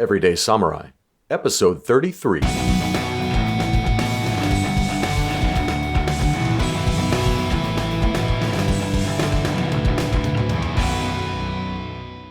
Everyday Samurai, Episode 33.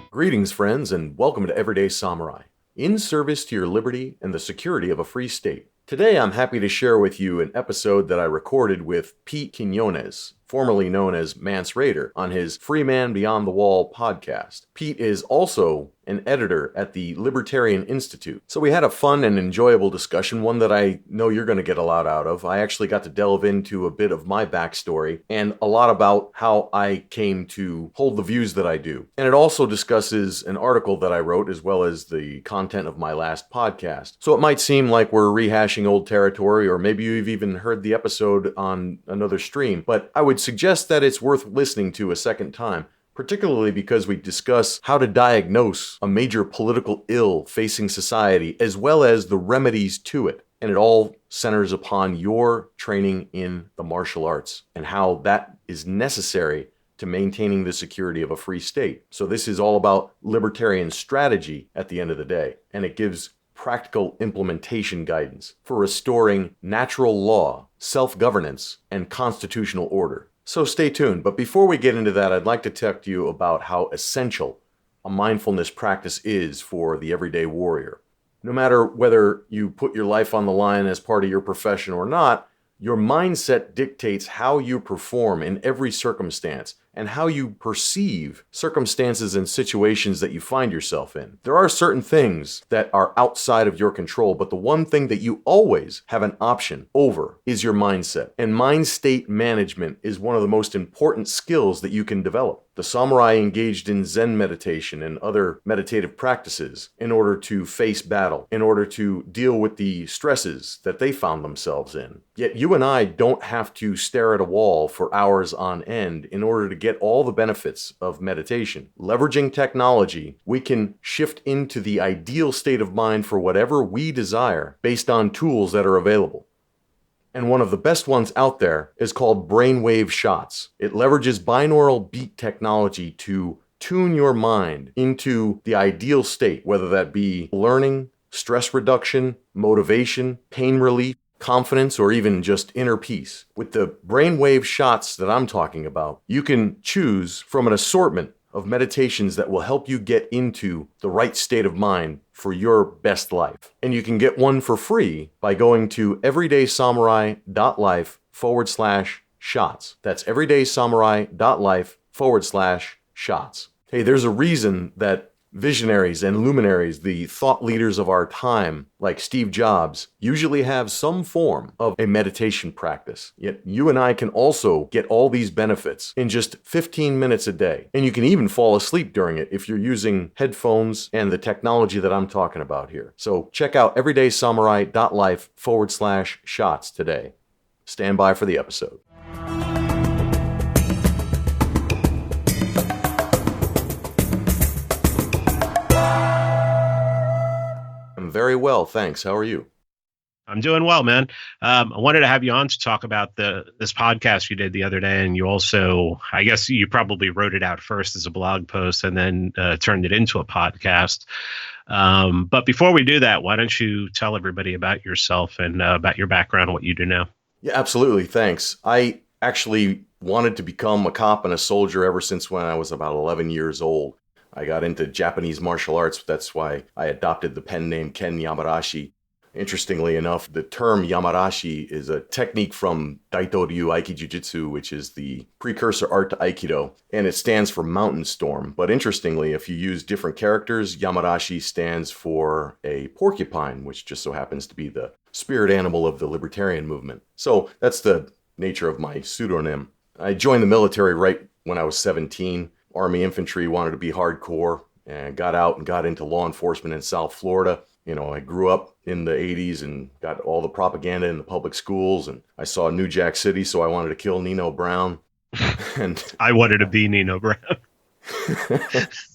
Greetings, friends, and welcome to Everyday Samurai, in service to your liberty and the security of a free state. Today, I'm happy to share with you an episode that I recorded with Pete Quinones, formerly known as Mance Raider, on his Free Man Beyond the Wall podcast. Pete is also an editor at the Libertarian Institute. So we had a fun and enjoyable discussion, one that I know you're going to get a lot out of. I actually got to delve into a bit of my backstory and a lot about how I came to hold the views that I do. And it also discusses an article that I wrote as well as the content of my last podcast. So it might seem like we're rehashing old territory, or maybe you've even heard the episode on another stream, but I would suggest that it's worth listening to a second time, particularly because we discuss how to diagnose a major political ill facing society, as well as the remedies to it. And it all centers upon your training in the martial arts and how that is necessary to maintaining the security of a free state. So this is all about libertarian strategy at the end of the day, and it gives practical implementation guidance for restoring natural law, self-governance, and constitutional order. So stay tuned, but before we get into that, I'd like to talk to you about how essential a mindfulness practice is for the everyday warrior. No matter whether you put your life on the line as part of your profession or not, your mindset dictates how you perform in every circumstance and how you perceive circumstances and situations that you find yourself in. There are certain things that are outside of your control, but the one thing that you always have an option over is your mindset. And mind state management is one of the most important skills that you can develop. The samurai engaged in Zen meditation and other meditative practices in order to face battle, in order to deal with the stresses that they found themselves in. Yet you and I don't have to stare at a wall for hours on end in order to get all the benefits of meditation. Leveraging technology, we can shift into the ideal state of mind for whatever we desire based on tools that are available. And one of the best ones out there is called brainwave shots. It leverages binaural beat technology to tune your mind into the ideal state, whether that be learning, stress reduction, motivation, pain relief, confidence, or even just inner peace. With the brainwave shots that I'm talking about, you can choose from an assortment of meditations that will help you get into the right state of mind for your best life. And you can get one for free by going to everydaysamurai.life/shots. That's everydaysamurai.life/shots. Hey, there's a reason that visionaries and luminaries, the thought leaders of our time, like Steve Jobs, usually have some form of a meditation practice. Yet you and I can also get all these benefits in just 15 minutes a day. And you can even fall asleep during it if you're using headphones and the technology that I'm talking about here. So check out everydaysamurai.life/shots today. Stand by for the episode. Very well, thanks. How are you? I'm doing well, man. I wanted to have you on to talk about this podcast you did the other day, and you also, I guess you probably wrote it out first as a blog post and then turned it into a podcast. But before we do that, why don't you tell everybody about yourself and about your background and what you do now? Yeah, absolutely. Thanks. I actually wanted to become a cop and a soldier ever since when I was about 11 years old. I got into Japanese martial arts. That's why I adopted the pen name Ken Yamarashi. Interestingly enough, the term Yamarashi is a technique from Daito-ryu Aikijujutsu, which is the precursor art to Aikido, and it stands for mountain storm. But interestingly, if you use different characters, Yamarashi stands for a porcupine, which just so happens to be the spirit animal of the libertarian movement. So that's the nature of my pseudonym. I joined the military right when I was 17. Army infantry, wanted to be hardcore, and got out and got into law enforcement in South Florida. You know, I grew up in the 80s and got all the propaganda in the public schools, and I saw New Jack City, so I wanted to kill Nino Brown. And I wanted to be Nino Brown.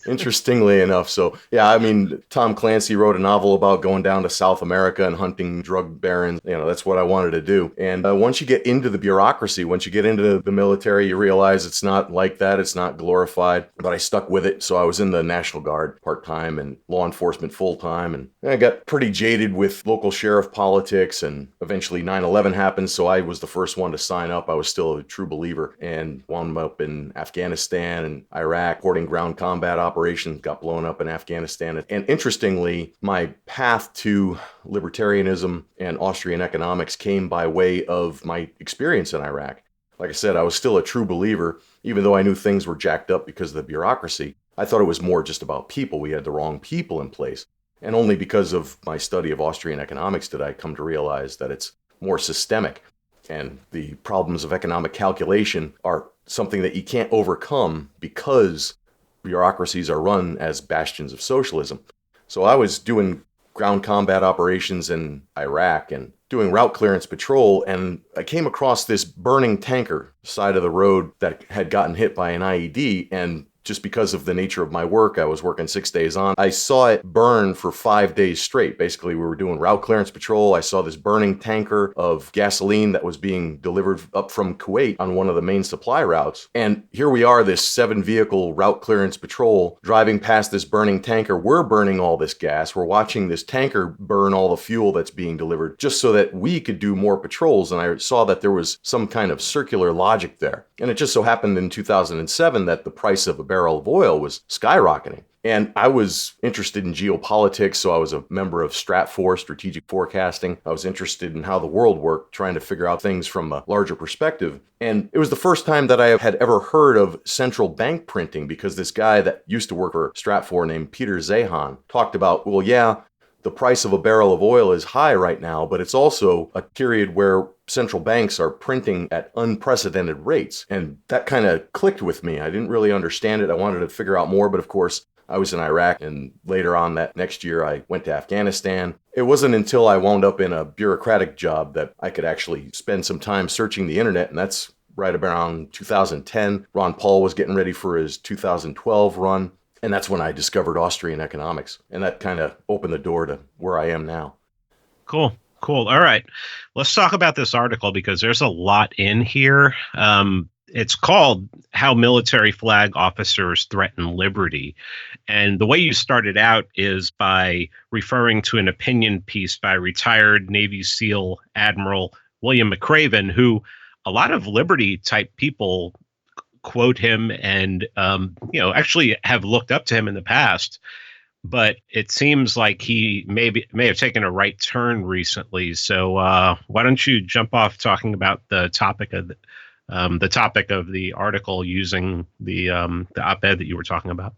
Interestingly enough, so yeah, I mean, Tom Clancy wrote a novel about going down to South America and hunting drug barons. That's what I wanted to do. And once you get into the bureaucracy, once you get into the military, you realize it's not like that. It's not glorified. But I stuck with it. So I was in the National Guard part time and law enforcement full time. And I got pretty jaded with local sheriff politics. And eventually 9/11 happened. So I was the first one to sign up. I was still a true believer and wound up in Afghanistan and Iraq, supporting ground combat operations, got blown up in Afghanistan. And interestingly, my path to libertarianism and Austrian economics came by way of my experience in Iraq. Like I said, I was still a true believer, even though I knew things were jacked up because of the bureaucracy. I thought it was more just about people. We had the wrong people in place. And only because of my study of Austrian economics did I come to realize that it's more systemic. And the problems of economic calculation are something that you can't overcome because bureaucracies are run as bastions of socialism. So I was doing ground combat operations in Iraq and doing route clearance patrol, and I came across this burning tanker side of the road that had gotten hit by an IED. And just because of the nature of my work, I was working 6 days on. I saw it burn for 5 days straight. Basically, we were doing route clearance patrol. I saw this burning tanker of gasoline that was being delivered up from Kuwait on one of the main supply routes. And here we are, this 7-vehicle route clearance patrol driving past this burning tanker. We're burning all this gas. We're watching this tanker burn all the fuel that's being delivered just so that we could do more patrols. And I saw that there was some kind of circular logic there. And it just so happened in 2007 that the price of a barrel of oil was skyrocketing. And I was interested in geopolitics, so I was a member of Stratfor, strategic forecasting. I was interested in how the world worked, trying to figure out things from a larger perspective. And it was the first time that I had ever heard of central bank printing, because this guy that used to work for Stratfor named Peter Zehan talked about, well, yeah, the price of a barrel of oil is high right now, but it's also a period where central banks are printing at unprecedented rates. And that kind of clicked with me. I didn't really understand it. I wanted to figure out more, but of course, I was in Iraq, and later on that next year, I went to Afghanistan. It wasn't until I wound up in a bureaucratic job that I could actually spend some time searching the internet, and that's right around 2010. Ron Paul was getting ready for his 2012 run. And that's when I discovered Austrian economics. And that kind of opened the door to where I am now. Cool. Cool. All right. Let's talk about this article because there's a lot in here. It's called How Military Flag Officers Threaten Liberty. And the way you started out is by referring to an opinion piece by retired Navy SEAL Admiral William McRaven, who a lot of liberty type people quote him and actually have looked up to him in the past, but it seems like he may have taken a right turn recently. So why don't you jump off talking about the topic of the article using the op-ed that you were talking about?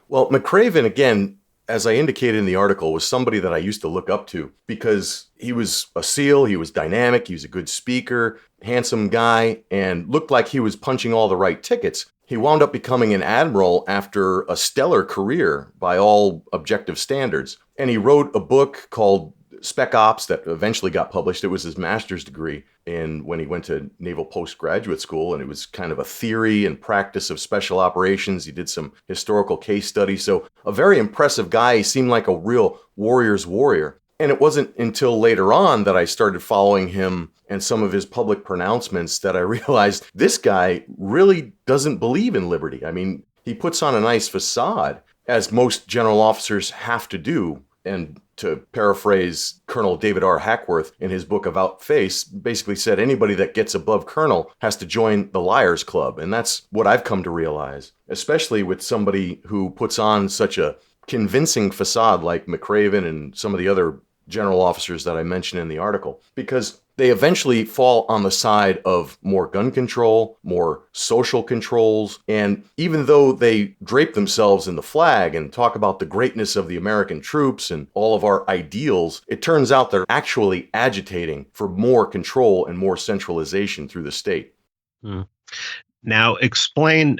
Well, McRaven, again, as I indicated in the article, was somebody that I used to look up to because he was a SEAL, he was dynamic, he was a good speaker, handsome guy, and looked like he was punching all the right tickets. He wound up becoming an admiral after a stellar career by all objective standards. And he wrote a book called Spec Ops that eventually got published. It was his master's degree when he went to Naval Postgraduate School, and it was kind of a theory and practice of special operations. He did some historical case studies. So a very impressive guy. He seemed like a real warrior's warrior. And it wasn't until later on that I started following him and some of his public pronouncements that I realized this guy really doesn't believe in liberty. I mean, he puts on a nice facade, as most general officers have to do. And to paraphrase Colonel David R. Hackworth in his book About Face, basically said anybody that gets above colonel has to join the Liars Club. And that's what I've come to realize, especially with somebody who puts on such a convincing facade like McRaven and some of the other general officers that I mentioned in the article, because they eventually fall on the side of more gun control, more social controls, and even though they drape themselves in the flag and talk about the greatness of the American troops and all of our ideals, it turns out they're actually agitating for more control and more centralization through the state. Now, explain,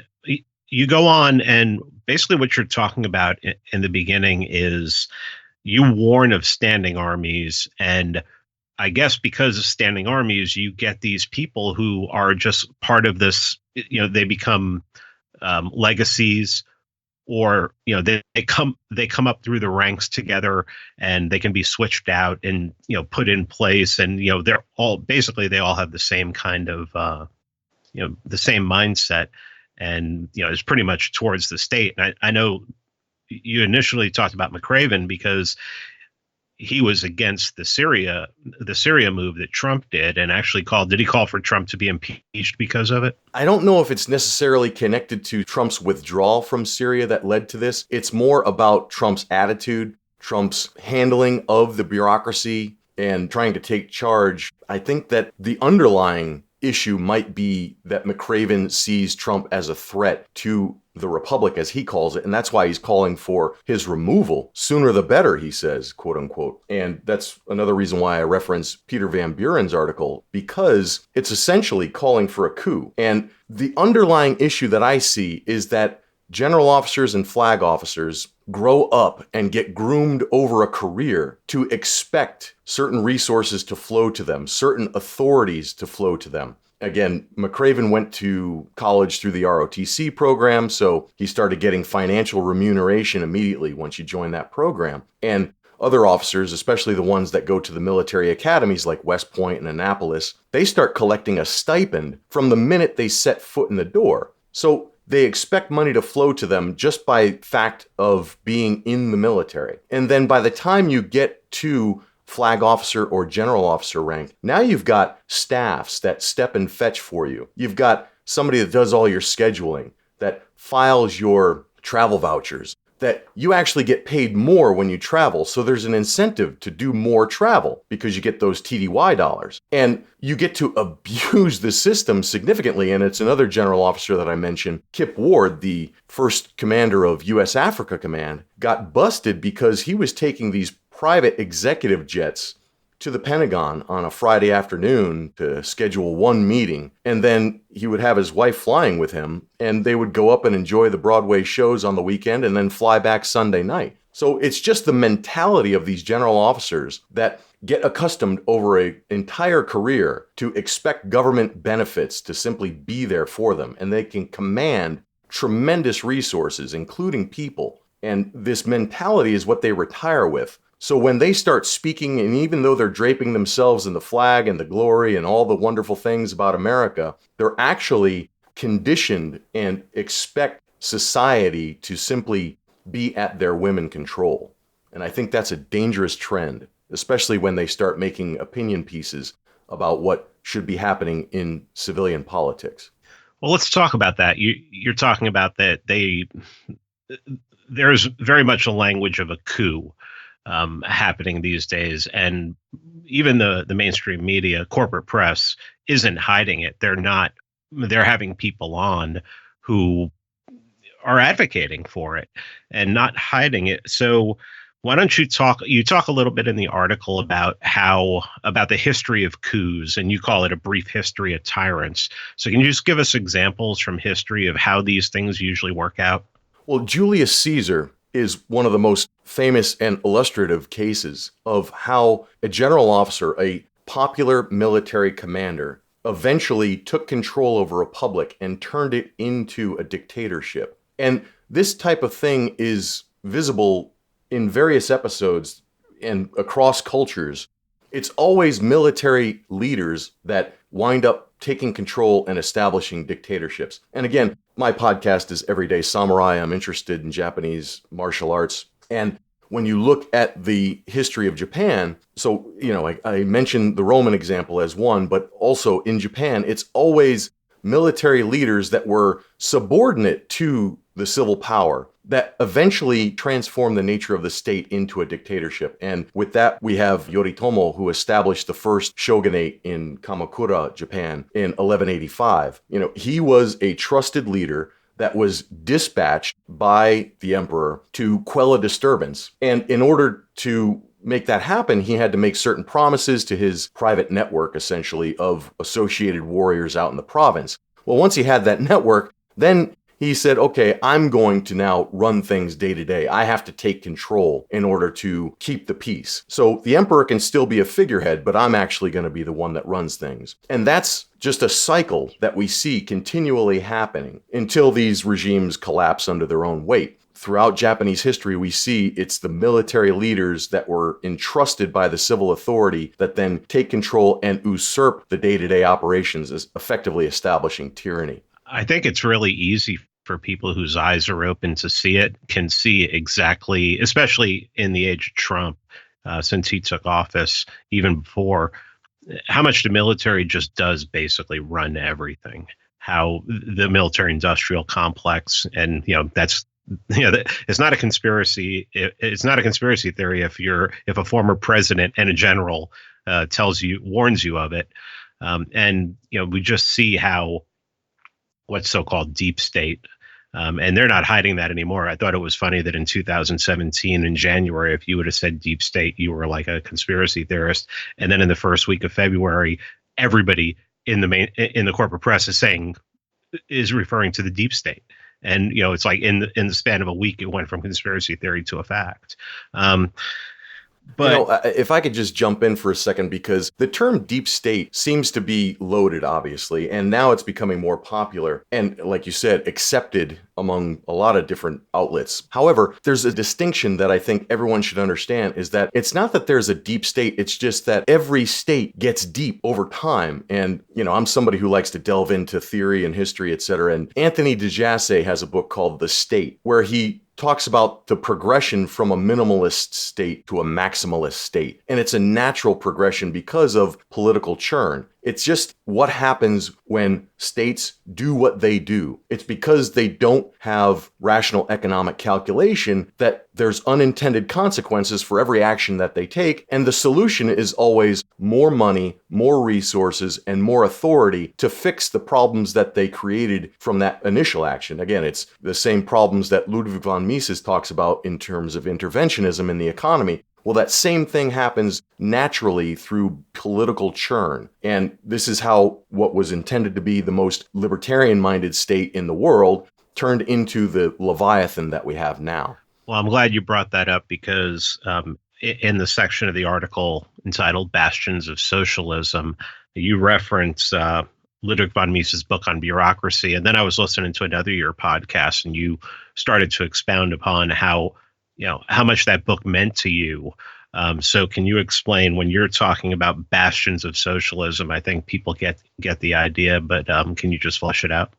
you go on, and basically what you're talking about in the beginning is you warn of standing armies, and I guess because of standing armies, you get these people who are just part of this, they become legacies, or they come up through the ranks together, and they can be switched out and put in place, and they're all basically, they all have the same kind of the same mindset, and it's pretty much towards the state. And I know you initially talked about McCraven because he was against the Syria move that Trump did, and actually did he call for Trump to be impeached because of it? I don't know if it's necessarily connected to Trump's withdrawal from Syria that led to this. It's more about Trump's attitude, Trump's handling of the bureaucracy, and trying to take charge. I think that the underlying issue might be that McCraven sees Trump as a threat to the republic, as he calls it, and that's why he's calling for his removal. Sooner the better, he says, quote unquote. And that's another reason why I reference Peter Van Buren's article, because it's essentially calling for a coup. And the underlying issue that I see is that general officers and flag officers grow up and get groomed over a career to expect certain resources to flow to them, certain authorities to flow to them. Again, McCraven went to college through the ROTC program, so he started getting financial remuneration immediately once you join that program. And other officers, especially the ones that go to the military academies like West Point and Annapolis, they start collecting a stipend from the minute they set foot in the door. So they expect money to flow to them just by fact of being in the military. And then by the time you get to flag officer or general officer rank, now you've got staffs that step and fetch for you. You've got somebody that does all your scheduling, that files your travel vouchers, that you actually get paid more when you travel. So there's an incentive to do more travel because you get those TDY dollars. And you get to abuse the system significantly. And it's another general officer that I mentioned, Kip Ward, the first commander of U.S. Africa Command, got busted because he was taking these private executive jets to the Pentagon on a Friday afternoon to schedule one meeting. And then he would have his wife flying with him, and they would go up and enjoy the Broadway shows on the weekend and then fly back Sunday night. So it's just the mentality of these general officers that get accustomed over an entire career to expect government benefits to simply be there for them. And they can command tremendous resources, including people. And this mentality is what they retire with. So when they start speaking, and even though they're draping themselves in the flag and the glory and all the wonderful things about America, they're actually conditioned and expect society to simply be at their whim and control. And I think that's a dangerous trend, especially when they start making opinion pieces about what should be happening in civilian politics. Well, let's talk about that. You're talking about that there's very much a language of a coup happening these days, and even the mainstream media, corporate press, isn't hiding it. They're having people on who are advocating for it and not hiding it. So why don't you talk a little bit in the article about the history of coups, and you call it a brief history of tyrants. So can you just give us examples from history of how these things usually work out? Well, Julius Caesar is one of the most famous and illustrative cases of how a general officer, a popular military commander, eventually took control of a republic and turned it into a dictatorship. And this type of thing is visible in various episodes and across cultures. It's always military leaders that wind up taking control and establishing dictatorships. And again, my podcast is Everyday Samurai. I'm interested in Japanese martial arts. And when you look at the history of Japan, so, I mentioned the Roman example as one, but also in Japan, it's always military leaders that were subordinate to the civil power that eventually transformed the nature of the state into a dictatorship. And with that, we have Yoritomo, who established the first shogunate in Kamakura, Japan in 1185. He was a trusted leader that was dispatched by the emperor to quell a disturbance. And in order to make that happen, he had to make certain promises to his private network, essentially, of associated warriors out in the province. Well, once he had that network, then he said, okay, I'm going to now run things day to day. I have to take control in order to keep the peace. So the emperor can still be a figurehead, but I'm actually going to be the one that runs things. And that's just a cycle that we see continually happening until these regimes collapse under their own weight. Throughout Japanese history, we see it's the military leaders that were entrusted by the civil authority that then take control and usurp the day-to-day operations, as effectively establishing tyranny. I think it's really easy for people whose eyes are open to see it, can see exactly, especially in the age of Trump, since he took office, even before, how much the military just does basically run everything. How the military industrial complex, and that's it's not a conspiracy. It's not a conspiracy theory if a former president and a general warns you of it, and we just see how what's so-called deep state. And they're not hiding that anymore. I thought it was funny that in 2017, in January, if you would have said deep state, you were like a conspiracy theorist. And then in the first week of February, everybody in the corporate press is referring to the deep state. And it's like in the span of a week, it went from conspiracy theory to a fact. But if I could just jump in for a second, because the term deep state seems to be loaded, obviously, and now it's becoming more popular and, like you said, accepted among a lot of different outlets. However, there's a distinction that I think everyone should understand, is that it's not that there's a deep state, it's just that every state gets deep over time. And, I'm somebody who likes to delve into theory and history, etc. And Anthony DeJasse has a book called The State, where he talks about the progression from a minimalist state to a maximalist state. And it's a natural progression because of political churn. It's just what happens when states do what they do. It's because they don't have rational economic calculation that there's unintended consequences for every action that they take. And the solution is always more money, more resources, and more authority to fix the problems that they created from that initial action. Again, it's the same problems that Ludwig von Mises talks about in terms of interventionism in the economy. Well, that same thing happens naturally through political churn. And this is how what was intended to be the most libertarian-minded state in the world turned into the Leviathan that we have now. Well, I'm glad you brought that up, because in the section of the article entitled Bastions of Socialism, you reference Ludwig von Mises' book on bureaucracy. And then I was listening to another your podcast, and you started to expound upon how much that book meant to you. So can you explain, when you're talking about bastions of socialism? I think people get the idea, but can you just flesh it out?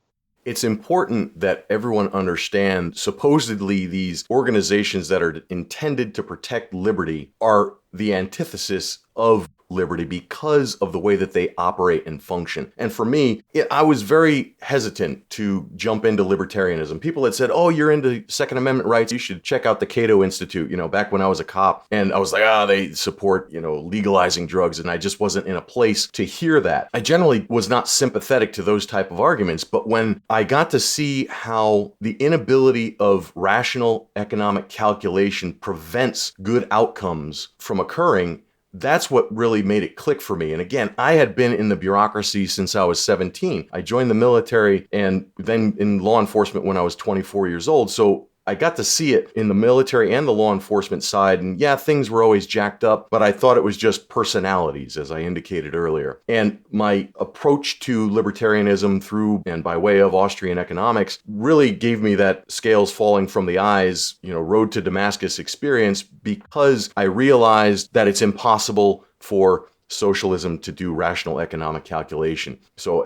It's important that everyone understand, supposedly these organizations that are intended to protect liberty are the antithesis of liberty because of the way that they operate and function. And for me, I was very hesitant to jump into libertarianism. People had said, oh, you're into Second Amendment rights, you should check out the Cato Institute, back when I was a cop. And I was like, they support, legalizing drugs. And I just wasn't in a place to hear that. I generally was not sympathetic to those type of arguments. But when I got to see how the inability of rational economic calculation prevents good outcomes from occurring, that's what really made it click for me. And again, I had been in the bureaucracy since I was 17. I joined the military and then in law enforcement when I was 24 years old. So I got to see it in the military and the law enforcement side. And yeah, things were always jacked up, but I thought it was just personalities, as I indicated earlier. And my approach to libertarianism through and by way of Austrian economics really gave me that scales falling from the eyes, road to Damascus experience, because I realized that it's impossible for socialism to do rational economic calculation. So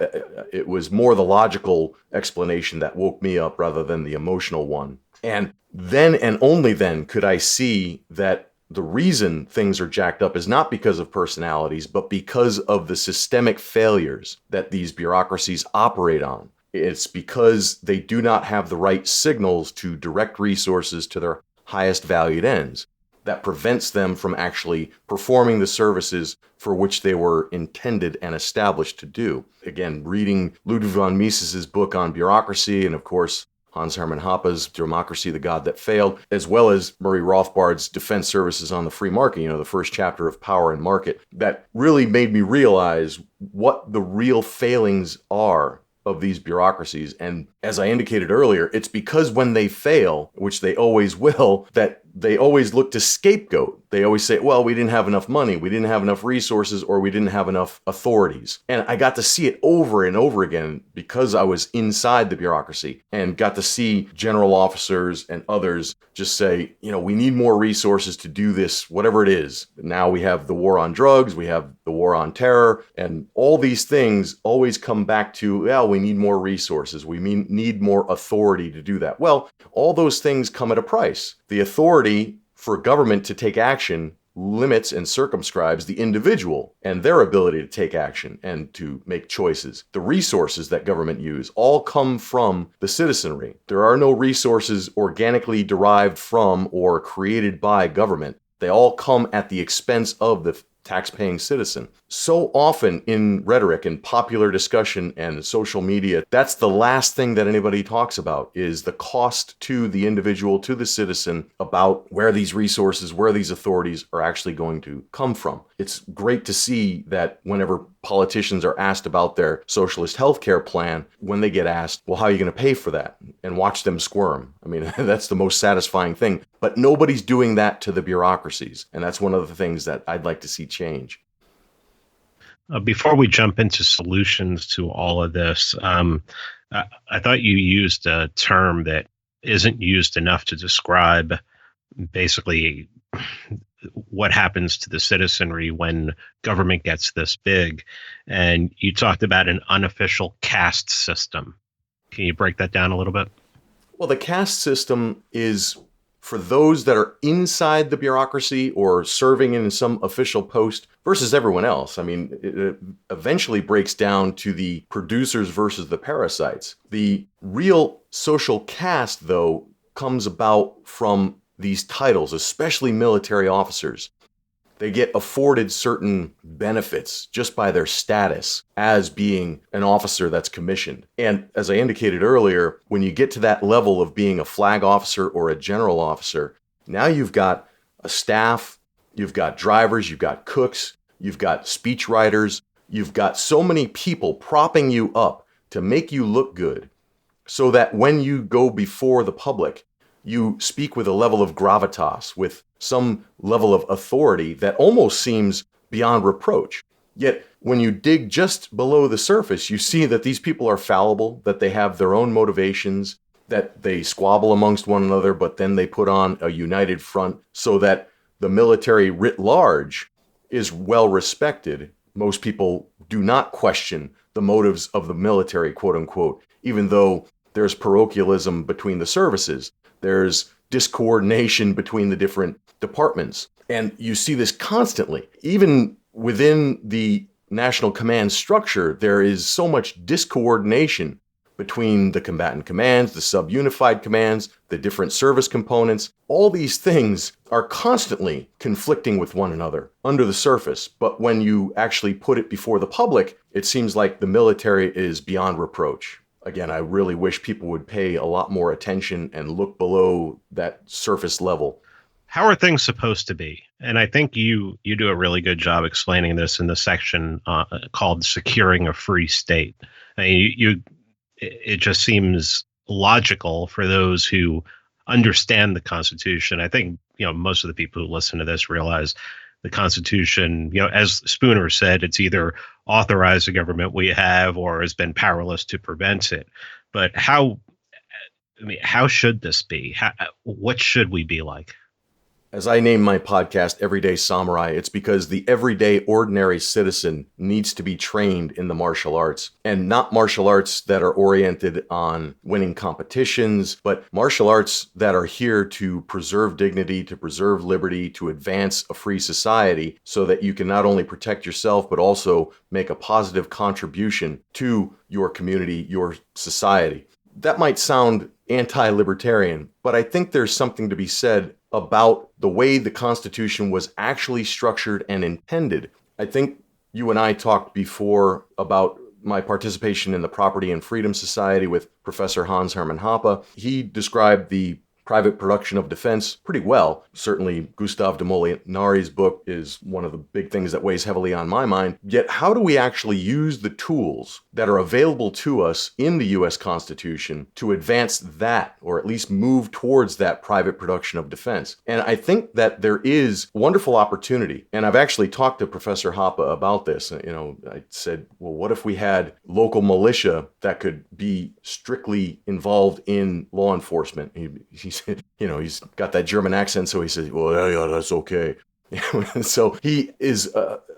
it was more the logical explanation that woke me up rather than the emotional one. And then and only then could I see that the reason things are jacked up is not because of personalities, but because of the systemic failures that these bureaucracies operate on. It's because they do not have the right signals to direct resources to their highest valued ends that prevents them from actually performing the services for which they were intended and established to do. Again, reading Ludwig von Mises' book on bureaucracy, and of course, Hans Hermann Hoppe's Democracy, the God That Failed, as well as Murray Rothbard's Defense Services on the Free Market, the first chapter of Power and Market, that really made me realize what the real failings are of these bureaucracies. And as I indicated earlier, it's because when they fail, which they always will, that they always look to scapegoat. They always say, well, we didn't have enough money, we didn't have enough resources, or we didn't have enough authorities. And I got to see it over and over again because I was inside the bureaucracy and got to see general officers and others just say, we need more resources to do this, whatever it is. Now we have the war on drugs, we have the war on terror, and all these things always come back to, well, we need more resources. We need more authority to do that. Well, all those things come at a price. The authority for government to take action limits and circumscribes the individual and their ability to take action and to make choices. The resources that government use all come from the citizenry. There are no resources organically derived from or created by government. They all come at the expense of the tax-paying citizen. So often in rhetoric and popular discussion and social media, that's the last thing that anybody talks about is the cost to the individual, to the citizen, about where these resources, where these authorities are actually going to come from. It's great to see that whenever politicians are asked about their socialist healthcare plan, when they get asked, well, how are you going to pay for that? And watch them squirm. I mean, that's the most satisfying thing. But nobody's doing that to the bureaucracies. And that's one of the things that I'd like to see change. Before we jump into solutions to all of this, I thought you used a term that isn't used enough to describe basically what happens to the citizenry when government gets this big. And you talked about an unofficial caste system. Can you break that down a little bit? Well, the caste system is for those that are inside the bureaucracy or serving in some official post versus everyone else. I mean, it eventually breaks down to the producers versus the parasites. The real social caste, though, comes about from these titles, especially military officers. They get afforded certain benefits just by their status as being an officer that's commissioned. And as I indicated earlier, when you get to that level of being a flag officer or a general officer, now you've got a staff, you've got drivers, you've got cooks, you've got speech writers, you've got so many people propping you up to make you look good so that when you go before the public, you speak with a level of gravitas, with some level of authority that almost seems beyond reproach. Yet, when you dig just below the surface, you see that these people are fallible, that they have their own motivations, that they squabble amongst one another, but then they put on a united front so that the military writ large is well respected. Most people do not question the motives of the military, quote unquote, even though there's parochialism between the services. There's discoordination between the different departments. And you see this constantly. Even within the national command structure, there is so much discoordination between the combatant commands, the sub-unified commands, the different service components. All these things are constantly conflicting with one another under the surface. But when you actually put it before the public, it seems like the military is beyond reproach. Again, I really wish people would pay a lot more attention and look below that surface level. How are things supposed to be? And I think you do a really good job explaining this in the section called "Securing a Free State." I mean, it just seems logical for those who understand the Constitution. I think most of the people who listen to this realize the Constitution, as Spooner said, it's either authorized the government we have or has been powerless to prevent it. But how should this be? What should we be like? As I name my podcast Everyday Samurai, it's because the everyday ordinary citizen needs to be trained in the martial arts, and not martial arts that are oriented on winning competitions, but martial arts that are here to preserve dignity, to preserve liberty, to advance a free society so that you can not only protect yourself, but also make a positive contribution to your community, your society. That might sound anti-libertarian, but I think there's something to be said about the way the Constitution was actually structured and intended. I think you and I talked before about my participation in the Property and Freedom Society with Professor Hans Hermann Hoppe. He described the private production of defense pretty well. Certainly, Gustave de Molinari's book is one of the big things that weighs heavily on my mind. Yet, how do we actually use the tools that are available to us in the U.S. Constitution to advance that, or at least move towards that private production of defense? And I think that there is wonderful opportunity. And I've actually talked to Professor Hoppe about this. I said, well, what if we had local militia that could be strictly involved in law enforcement? He said, he's got that German accent, so he says, well, yeah, that's okay. So he is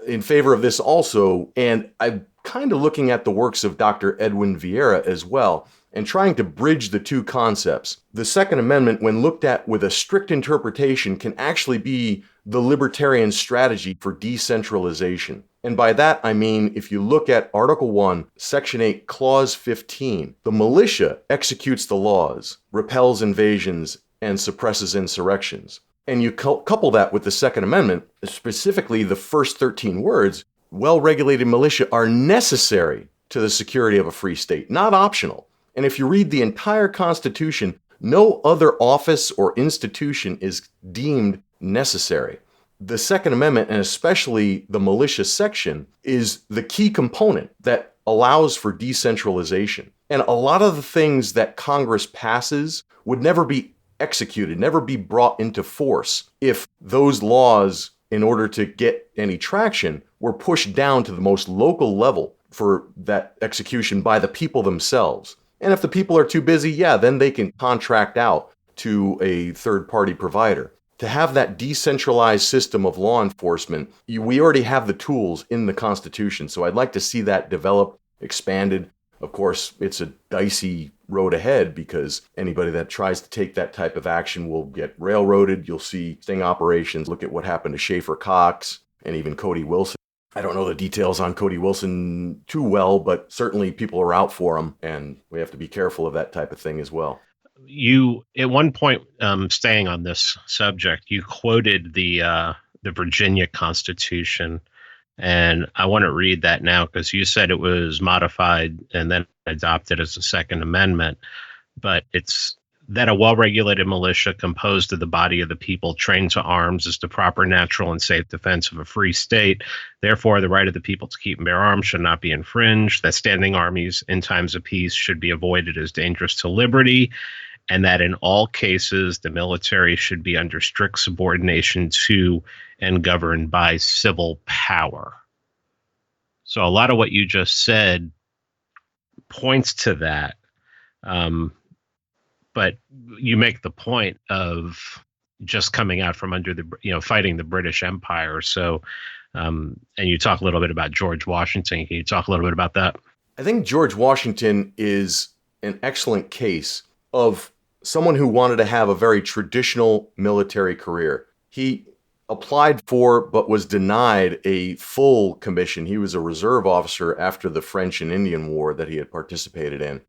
in favor of this also. And I'm kind of looking at the works of Dr. Edwin Vieira as well, and trying to bridge the two concepts. The Second Amendment, when looked at with a strict interpretation, can actually be the libertarian strategy for decentralization. And by that, I mean, if you look at Article 1, Section 8, Clause 15, the militia executes the laws, repels invasions, and suppresses insurrections. And you couple that with the Second Amendment, specifically the first 13 words, well-regulated militia are necessary to the security of a free state, not optional. And if you read the entire Constitution, no other office or institution is deemed necessary. The Second Amendment, and especially the militia section, is the key component that allows for decentralization. And a lot of the things that Congress passes would never be executed, never be brought into force if those laws, in order to get any traction, were pushed down to the most local level for that execution by the people themselves. And if the people are too busy, then they can contract out to a third-party provider. To have that decentralized system of law enforcement, we already have the tools in the Constitution. So I'd like to see that developed, expanded. Of course, it's a dicey road ahead because anybody that tries to take that type of action will get railroaded. You'll see sting operations. Look at what happened to Schaefer Cox and even Cody Wilson. I don't know the details on Cody Wilson too well, but certainly people are out for him, and we have to be careful of that type of thing as well. You, at one point, staying on this subject, you quoted the Virginia Constitution, and I want to read that now because you said it was modified and then adopted as a Second Amendment, but it's that a well-regulated militia composed of the body of the people trained to arms is the proper, natural, and safe defense of a free state. Therefore, the right of the people to keep and bear arms should not be infringed, that standing armies in times of peace should be avoided as dangerous to liberty, and that in all cases, the military should be under strict subordination to and governed by civil power. So a lot of what you just said points to that. But you make the point of just coming out from under the, fighting the British Empire. So, and you talk a little bit about George Washington. Can you talk a little bit about that? I think George Washington is an excellent case of someone who wanted to have a very traditional military career. He applied for, but was denied a full commission. He was a reserve officer after the French and Indian War that he had participated in.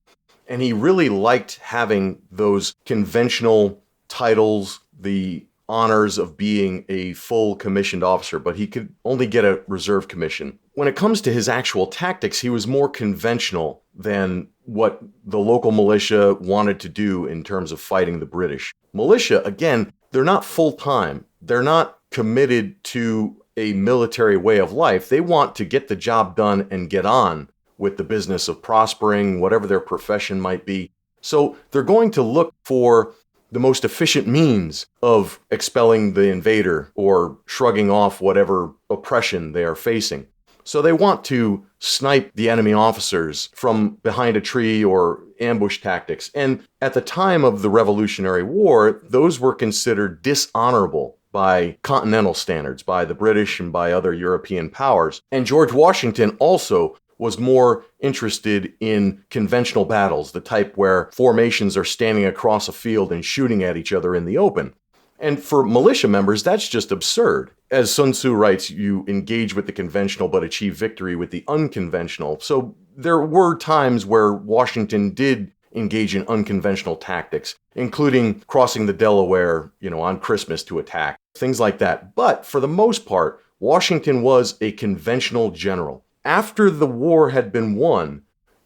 And he really liked having those conventional titles, the honors of being a full commissioned officer, but he could only get a reserve commission. When it comes to his actual tactics, he was more conventional than what the local militia wanted to do in terms of fighting the British. Militia, again, they're not full-time. They're not committed to a military way of life. They want to get the job done and get on with the business of prospering, whatever their profession might be. So they're going to look for the most efficient means of expelling the invader or shrugging off whatever oppression they are facing. So they want to snipe the enemy officers from behind a tree or ambush tactics. And at the time of the Revolutionary War, those were considered dishonorable by continental standards, by the British and by other European powers. And George Washington also was more interested in conventional battles, the type where formations are standing across a field and shooting at each other in the open. And for militia members, that's just absurd. As Sun Tzu writes, you engage with the conventional but achieve victory with the unconventional. So there were times where Washington did engage in unconventional tactics, including crossing the Delaware, on Christmas to attack, things like that. But for the most part, Washington was a conventional general. After the war had been won,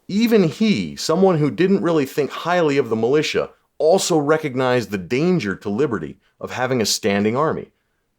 even he, someone who didn't really think highly of the militia, also recognized the danger to liberty of having a standing army.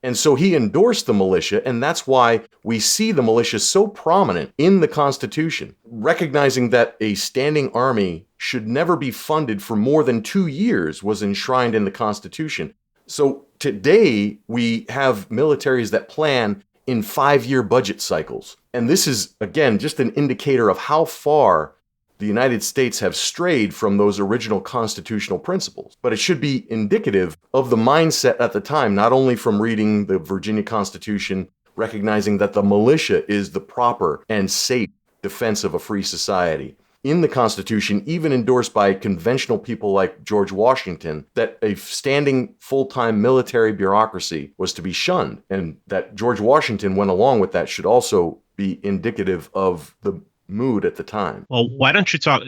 And so he endorsed the militia, and that's why we see the militia so prominent in the Constitution, recognizing that a standing army should never be funded for more than 2 years was enshrined in the Constitution. So today we have militaries that plan in 5-year budget cycles. And this is, again, just an indicator of how far the United States have strayed from those original constitutional principles. But it should be indicative of the mindset at the time, not only from reading the Virginia Constitution, recognizing that the militia is the proper and safe defense of a free society. In the Constitution, even endorsed by conventional people like George Washington, that a standing full-time military bureaucracy was to be shunned, and that George Washington went along with that should also be indicative of the mood at the time. Well, why don't you talk,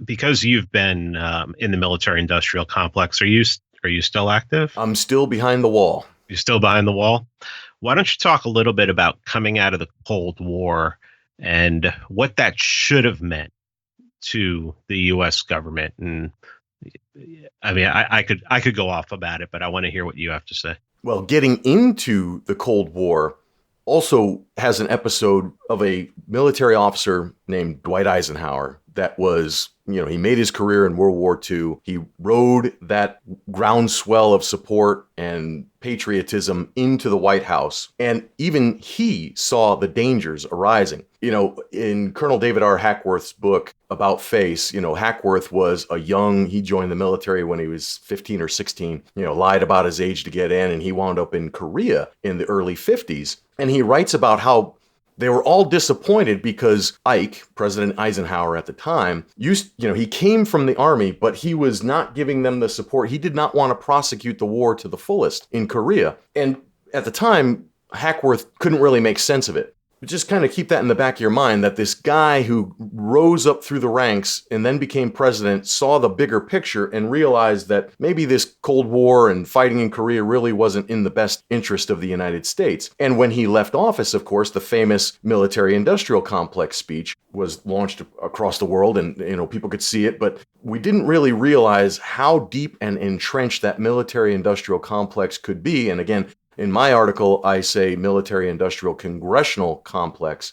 because you've been in the military-industrial complex, are you still active? I'm still behind the wall. You're still behind the wall? Why don't you talk a little bit about coming out of the Cold War and what that should have meant to the U.S. government? And I mean, I could go off about it, but I want to hear what you have to say. Well, getting into the Cold War also has an episode of a military officer named Dwight Eisenhower that was, he made his career in World War II. He rode that groundswell of support and patriotism into the White House. And even he saw the dangers arising. In Colonel David R. Hackworth's book About Face, Hackworth was he joined the military when he was 15 or 16, lied about his age to get in, and he wound up in Korea in the early 50s. And he writes about how they were all disappointed because Ike, President Eisenhower at the time, he came from the army, but he was not giving them the support. He did not want to prosecute the war to the fullest in Korea. And at the time, Hackworth couldn't really make sense of it. But just kind of keep that in the back of your mind, that this guy who rose up through the ranks and then became president saw the bigger picture and realized that maybe this Cold War and fighting in Korea really wasn't in the best interest of the United States. And when he left office, of course, the famous military-industrial complex speech was launched across the world, and people could see it, but we didn't really realize how deep and entrenched that military-industrial complex could be. And again, in my article, I say military-industrial congressional complex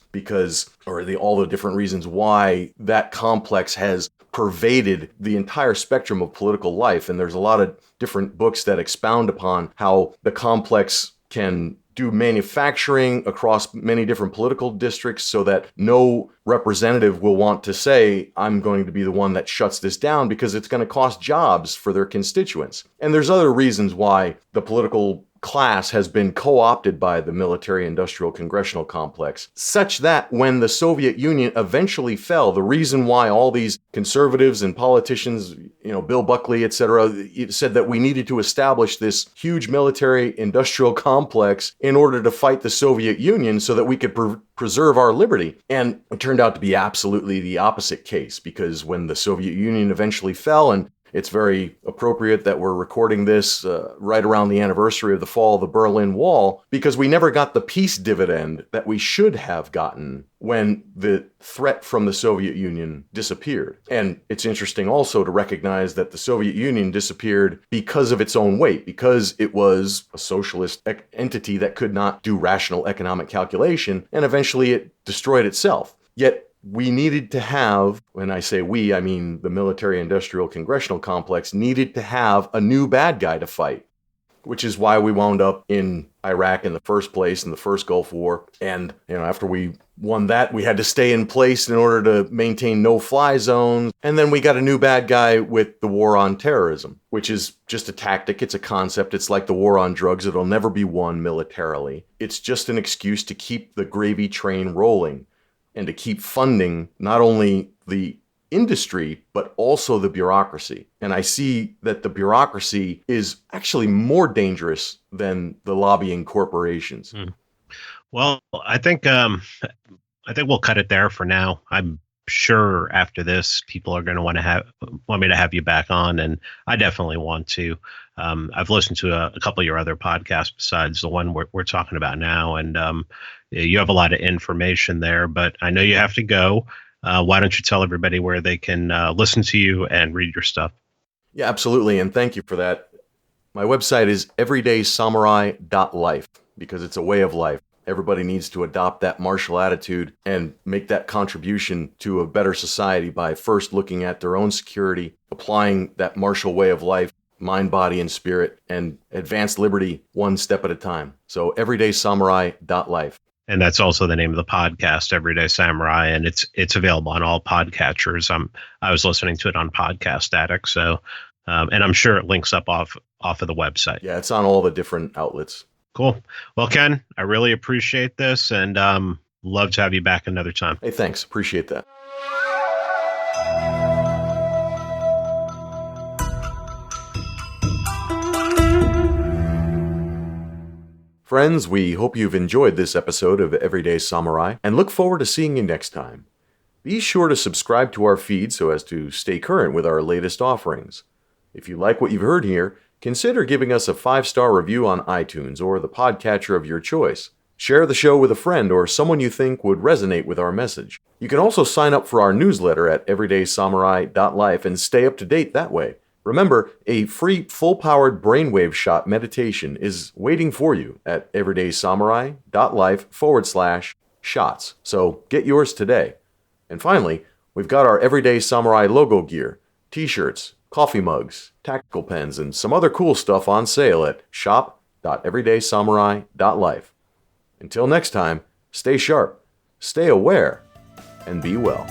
all the different reasons why that complex has pervaded the entire spectrum of political life. And there's a lot of different books that expound upon how the complex can do manufacturing across many different political districts so that no representative will want to say, I'm going to be the one that shuts this down because it's going to cost jobs for their constituents. And there's other reasons why the political class has been co-opted by the military-industrial congressional complex, such that when the Soviet Union eventually fell, the reason why all these conservatives and politicians, Bill Buckley, etc., said that we needed to establish this huge military-industrial complex in order to fight the Soviet Union so that we could preserve our liberty. And it turned out to be absolutely the opposite case, because when the Soviet Union eventually fell, and it's very appropriate that we're recording this right around the anniversary of the fall of the Berlin Wall, because we never got the peace dividend that we should have gotten when the threat from the Soviet Union disappeared. And it's interesting also to recognize that the Soviet Union disappeared because of its own weight, because it was a socialist entity that could not do rational economic calculation, and eventually it destroyed itself. Yet we needed to have, when I say we, I mean the military-industrial congressional complex, needed to have a new bad guy to fight, which is why we wound up in Iraq in the first place, in the first Gulf War. And, after we won that, we had to stay in place in order to maintain no-fly zones. And then we got a new bad guy with the war on terrorism, which is just a tactic. It's a concept. It's like the war on drugs. It'll never be won militarily. It's just an excuse to keep the gravy train rolling, and to keep funding not only the industry, but also the bureaucracy. And I see that the bureaucracy is actually more dangerous than the lobbying corporations. Well, I think we'll cut it there for now. I'm sure after this, people are going to want me to have you back on, and I definitely want to. I've listened to a couple of your other podcasts besides the one we're talking about now, and you have a lot of information there, but I know you have to go. Why don't you tell everybody where they can listen to you and read your stuff? Yeah, absolutely. And thank you for that. My website is everydaysamurai.life because it's a way of life. Everybody needs to adopt that martial attitude and make that contribution to a better society by first looking at their own security, applying that martial way of life, mind, body, and spirit, and advance liberty one step at a time. So everydaysamurai.life. And that's also the name of the podcast, Everyday Samurai, and it's available on all podcatchers. I was listening to it on Podcast Addict, so and I'm sure it links up off of the website. Yeah, it's on all the different outlets. Cool. Well, Ken, I really appreciate this, and love to have you back another time. Hey, thanks. Appreciate that. Friends, we hope you've enjoyed this episode of Everyday Samurai and look forward to seeing you next time. Be sure to subscribe to our feed so as to stay current with our latest offerings. If you like what you've heard here, consider giving us a 5-star review on iTunes or the podcatcher of your choice. Share the show with a friend or someone you think would resonate with our message. You can also sign up for our newsletter at everydaysamurai.life and stay up to date that way. Remember, a free full-powered brainwave shot meditation is waiting for you at everydaysamurai.life/shots. So get yours today. And finally, we've got our Everyday Samurai logo gear, t-shirts, coffee mugs, tactical pens, and some other cool stuff on sale at shop.everydaysamurai.life. Until next time, stay sharp, stay aware, and be well.